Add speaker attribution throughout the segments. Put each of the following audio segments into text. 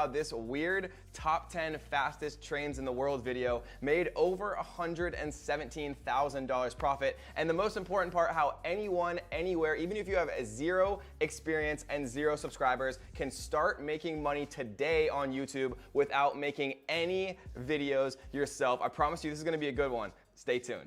Speaker 1: This weird top 10 fastest trains in the world video made over $117,000 profit. And the most important part, how anyone, anywhere, even if you have zero experience and zero subscribers, can start making money today on YouTube without making any videos yourself. I promise you this is gonna be a good one. Stay tuned.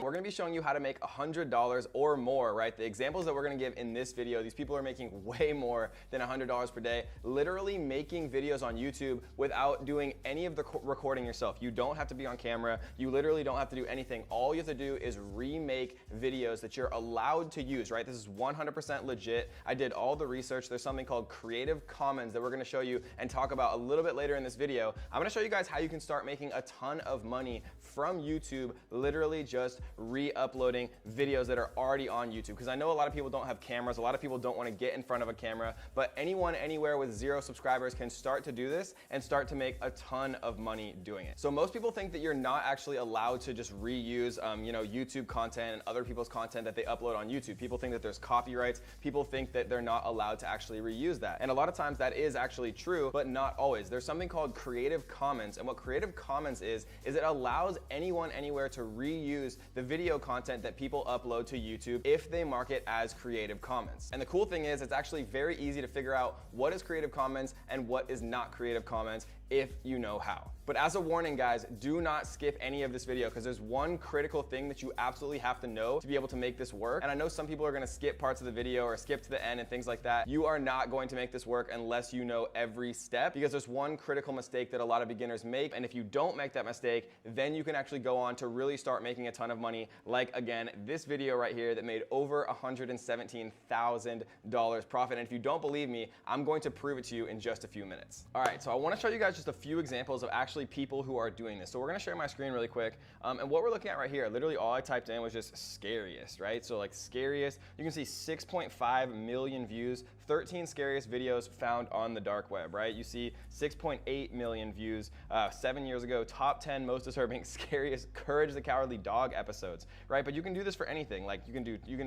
Speaker 1: We're gonna be showing you how to make $100 or more, right? The examples that we're gonna give in this video, these people are making way more than $100 per day, literally making videos on YouTube without doing any of the recording yourself. You don't have to be on camera. You literally don't have to do anything. All you have to do is remake videos that you're allowed to use, right? This is 100% legit. I did all the research. There's something called Creative Commons that we're gonna show you and talk about a little bit later in this video. I'm gonna show you guys how you can start making a ton of money from YouTube, literally just re-uploading videos that are already on YouTube. Because I know a lot of people don't have cameras, a lot of people don't want to get in front of a camera, but anyone, anywhere with zero subscribers can start to do this and start to make a ton of money doing it. So most people think that you're not actually allowed to just reuse YouTube content and other people's content that they upload on YouTube. People think that there's copyrights. People think that they're not allowed to actually reuse that. And a lot of times that is actually true, but not always. There's something called Creative Commons, and what Creative Commons is it allows anyone, anywhere to reuse the video content that people upload to YouTube if they mark it as Creative Commons. And the cool thing is it's actually very easy to figure out what is Creative Commons and what is not Creative Commons if you know how. But as a warning, guys, do not skip any of this video because there's one critical thing that you absolutely have to know to be able to make this work. And I know some people are gonna skip parts of the video or skip to the end and things like that. You are not going to make this work unless you know every step, because there's one critical mistake that a lot of beginners make. And if you don't make that mistake, then you can actually go on to really start making a ton of money. Like, again, this video right here that made over $117,000 profit. And if you don't believe me, I'm going to prove it to you in just a few minutes. All right, so I wanna show you guys just a few examples of actually people who are doing this. So we're gonna share my screen really quick. And what we're looking at right here, literally all I typed in was just scariest, right? So like scariest, you can see 6.5 million views, 13 scariest videos found on the dark web, right? You see 6.8 million views 7 years ago, top 10 most disturbing, scariest Courage the Cowardly Dog episodes, right? But you can do this for anything. Like you can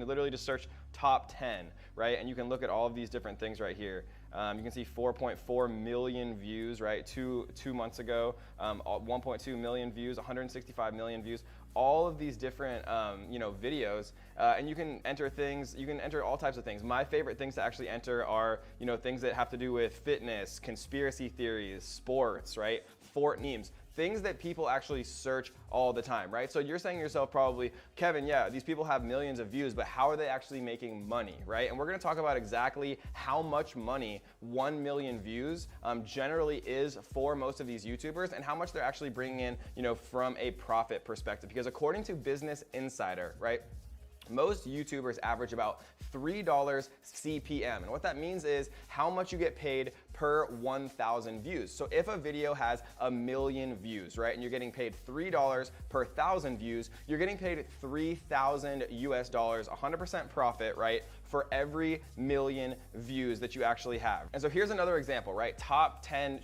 Speaker 1: literally just search top 10, right? And you can look at all of these different things right here. You can see 4.4 million views, right? Two months ago, 1.2 million views, 165 million views, all of these different, videos, and you can enter things, you can enter all types of things. My favorite things to actually enter are, things that have to do with fitness, conspiracy theories, sports, right? Fort memes. Things that people actually search all the time, right? So you're saying to yourself probably, Kevin, yeah, these people have millions of views, but how are they actually making money, right? And we're gonna talk about exactly how much money 1 million views generally is for most of these YouTubers and how much they're actually bringing in, from a profit perspective. Because according to Business Insider, right, most YouTubers average about $3 CPM. And what that means is how much you get paid per 1,000 views. So if a video has 1 million views, right, and you're getting paid $3 per 1,000 views, you're getting paid $3,000 US, 100% profit, right, for every 1 million views that you actually have. And so here's another example, right? Top 10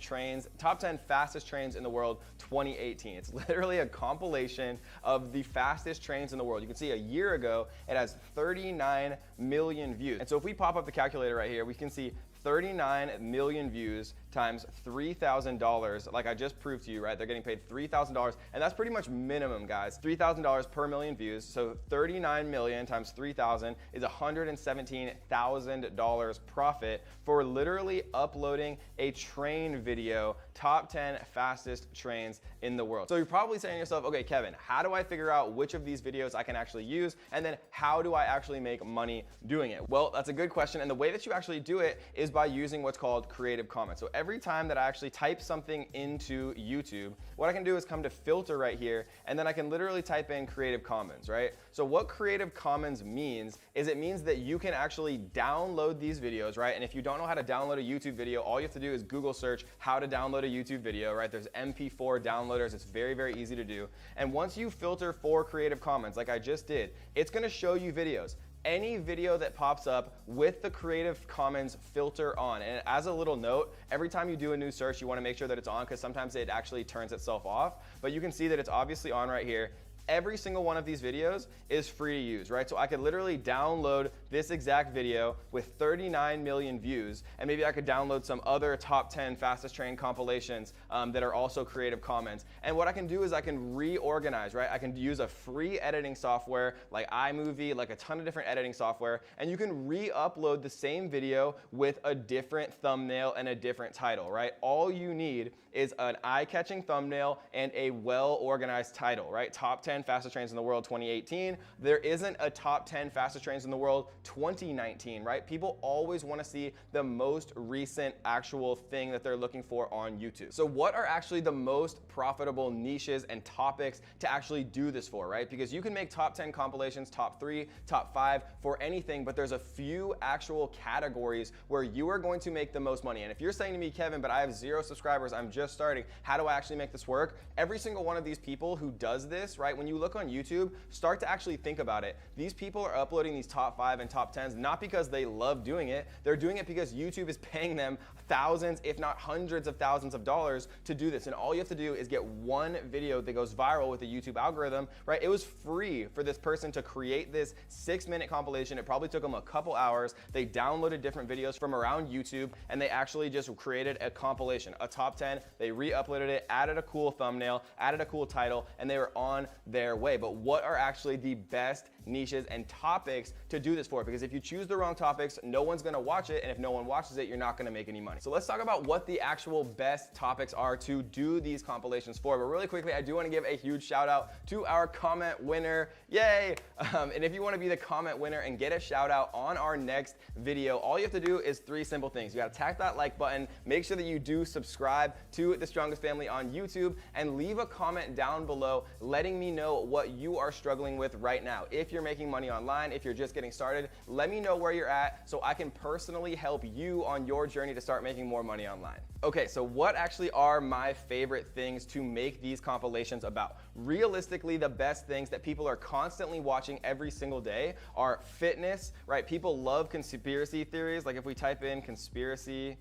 Speaker 1: fastest trains in the world 2018. It's literally a compilation of the fastest trains in the world. You can see a year ago, it has 39 million views. And so if we pop up the calculator right here, we can see 39 million views times $3,000, like I just proved to you, right? They're getting paid $3,000, and that's pretty much minimum, guys. $3,000 per million views, so 39 million times 3,000 is $117,000 profit for literally uploading a train video, top 10 fastest trains in the world. So you're probably saying to yourself, okay, Kevin, how do I figure out which of these videos I can actually use, and then how do I actually make money doing it? Well, that's a good question, and the way that you actually do it is by using what's called Creative Commons. So every time that I actually type something into YouTube, what I can do is come to filter right here, and then I can literally type in Creative Commons, right? So what Creative Commons means is it means that you can actually download these videos, right? And if you don't know how to download a YouTube video, all you have to do is Google search how to download a YouTube video, right? There's MP4 downloaders. It's very, very easy to do. And once you filter for Creative Commons, like I just did, it's gonna show you videos. Any video that pops up with the Creative Commons filter on. And as a little note, every time you do a new search, you wanna make sure that it's on because sometimes it actually turns itself off. But you can see that it's obviously on right here. Every single one of these videos is free to use, right? So I could literally download this exact video with 39 million views, and maybe I could download some other top 10 fastest train compilations that are also Creative Commons. And what I can do is I can reorganize, right? I can use a free editing software like iMovie, like a ton of different editing software, and you can re-upload the same video with a different thumbnail and a different title, right? All you need is an eye-catching thumbnail and a well-organized title, right? Top 10 fastest trains in the world 2018. There isn't a top 10 fastest trains in the world 2019, right? People always want to see the most recent actual thing that they're looking for on YouTube. So what are actually the most profitable niches and topics to actually do this for, right? Because you can make top 10 compilations, top 3, top 5 for anything, but there's a few actual categories where you are going to make the most money. And if you're saying to me, Kevin, but I have 0 subscribers, I'm just starting, how do I actually make this work? Every single one of these people who does this, right, when you look on YouTube, start to actually think about it. These people are uploading these top 5 and top 10s not because they love doing it, they're doing it because YouTube is paying them thousands, if not hundreds of thousands of dollars to do this. And all you have to do is get one video that goes viral with the YouTube algorithm, right? It was free for this person to create this 6-minute compilation. It probably took them a couple hours. They downloaded different videos from around YouTube, and they actually just created a compilation, a top 10. They re-uploaded it, added a cool thumbnail, added a cool title, and they were on their way. But what are actually the best niches and topics to do this for? Because if you choose the wrong topics, no one's gonna watch it, and if no one watches it, you're not gonna make any money. So let's talk about what the actual best topics are to do these compilations for. But really quickly, I do wanna give a huge shout out to our comment winner. Yay! And if you wanna be the comment winner and get a shout out on our next video, all you have to do is 3 simple things. You gotta tap that like button, make sure that you do subscribe to The Strongest Family on YouTube, and leave a comment down below letting me know what you are struggling with right now. If you're making money online, if you're just getting started, let me know where you're at so I can personally help you on your journey to start making more money online. Okay, so what actually are my favorite things to make these compilations about? Realistically, the best things that people are constantly watching every single day are fitness, right? People love conspiracy theories. Like if we type in conspiracy,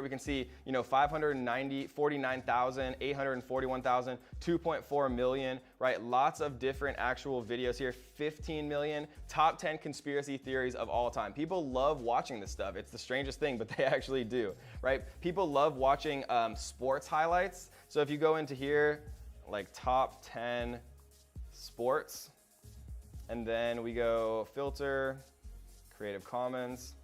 Speaker 1: we can see, 549,000, 841,000, 2.4 million, right? Lots of different actual videos here, 15 million, top 10 conspiracy theories of all time. People love watching this stuff. It's the strangest thing, but they actually do, right? People love watching sports highlights. So if you go into here, like top 10 sports, and then we go filter, Creative Commons,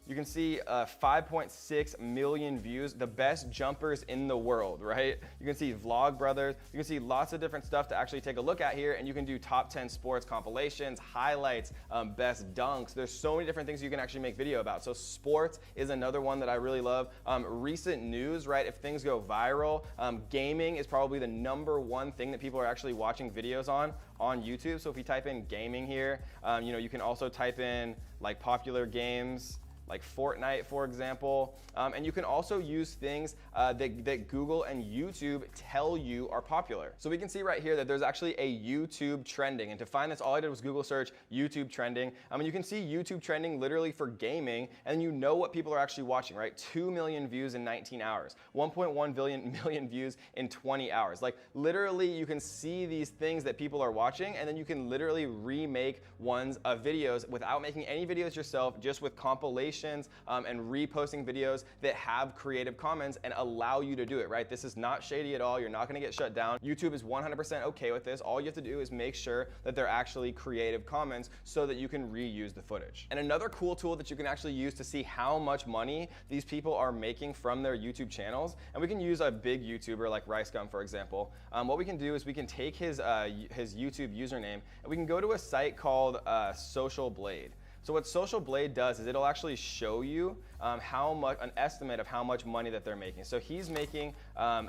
Speaker 1: you can see 5.6 million views, the best jumpers in the world, right? You can see Vlog Brothers, you can see lots of different stuff to actually take a look at here, and you can do top 10 sports compilations, highlights, best dunks. There's so many different things you can actually make video about. So sports is another one that I really love. Recent news, right? If things go viral, gaming is probably the #1 thing that people are actually watching videos on YouTube. So if you type in gaming here, you can also type in like popular games, like Fortnite, for example. And you can also use things that Google and YouTube tell you are popular. So we can see right here that there's actually a YouTube trending. And to find this, all I did was Google search YouTube trending. And you can see YouTube trending literally for gaming, and you know what people are actually watching, right? 2 million views in 19 hours, 1.1 million views in 20 hours. Like literally you can see these things that people are watching, and then you can literally remake ones of videos without making any videos yourself, just with compilations and reposting videos that have Creative Commons and allow you to do it, right? This is not shady at all. You're not gonna get shut down. YouTube is 100% okay with this. All you have to do is make sure that they're actually Creative Commons so that you can reuse the footage. And another cool tool that you can actually use to see how much money these people are making from their YouTube channels, and we can use a big YouTuber like RiceGum, for example. What we can do is we can take his YouTube username, and we can go to a site called Social Blade. So what Social Blade does is it'll actually show you an estimate of how much money that they're making. So he's making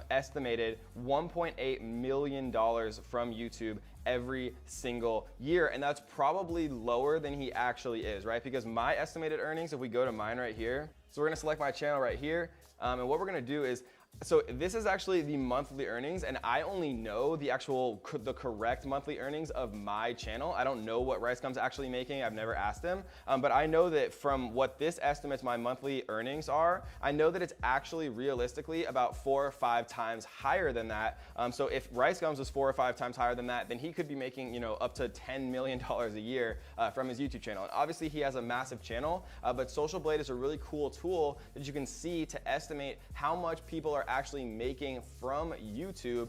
Speaker 1: estimated $1.8 million from YouTube every single year, and that's probably lower than he actually is, right? Because my estimated earnings, if we go to mine right here, so we're gonna select my channel right here, and what we're gonna do is So this is actually the monthly earnings, and I only know the correct monthly earnings of my channel. I don't know what RiceGum's actually making. I've never asked him, but I know that from what this estimates my monthly earnings are, I know that it's actually realistically about 4 or 5 times higher than that. So if RiceGum's was 4 or 5 times higher than that, then he could be making, you know, up to $10 million a year from his YouTube channel. And obviously he has a massive channel, but Social Blade is a really cool tool that you can see to estimate how much people are actually making from YouTube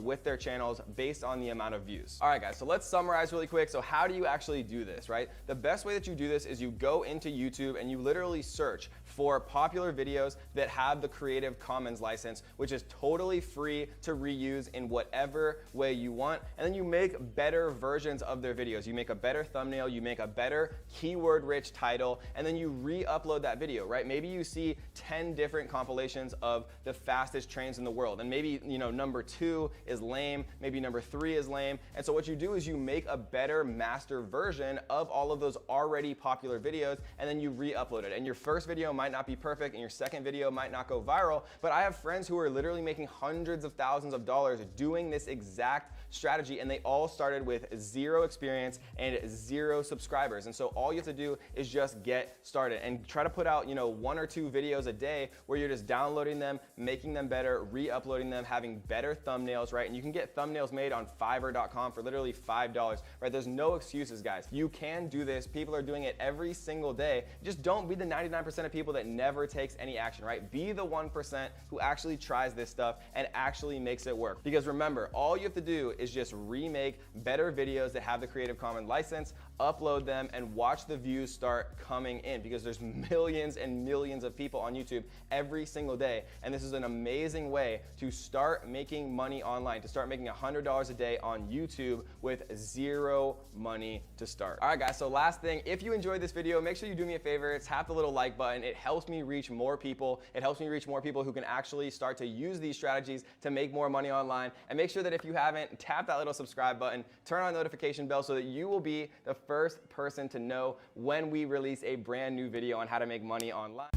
Speaker 1: with their channels based on the amount of views. All right, guys, so let's summarize really quick. So how do you actually do this, right? The best way that you do this is you go into YouTube and you literally search for popular videos that have the Creative Commons license, which is totally free to reuse in whatever way you want. And then you make better versions of their videos. You make a better thumbnail, you make a better keyword-rich title, and then you re-upload that video, right? Maybe you see 10 different compilations of the fastest trains in the world, and maybe, you know, number 2 is lame, maybe number 3 is lame, and so what you do is you make a better master version of all of those already popular videos, and then you re-upload it. And your first video might not be perfect, and your second video might not go viral, but I have friends who are literally making hundreds of thousands of dollars doing this exact strategy, and they all started with 0 experience and 0 subscribers. And so all you have to do is just get started and try to put out, you know, 1 or 2 videos a day where you're just downloading them, making them better, re-uploading them, having better thumbnails, right? And you can get thumbnails made on Fiverr.com for literally $5, right? There's no excuses, guys. You can do this. People are doing it every single day. Just don't be the 99% of people that never takes any action, right? Be the 1% who actually tries this stuff and actually makes it work. Because remember, all you have to do is just remake better videos that have the Creative Commons license, upload them, and watch the views start coming in, because there's millions and millions of people on YouTube every single day. And this is an amazing way to start making money online, to start making $100 a day on YouTube with 0 money to start. All right, guys, so last thing, if you enjoyed this video, make sure you do me a favor, tap the little like button. It helps me reach more people. It helps me reach more people who can actually start to use these strategies to make more money online. And make sure that if you haven't, tap that little subscribe button, turn on the notification bell so that you will be the first person to know when we release a brand new video on how to make money online.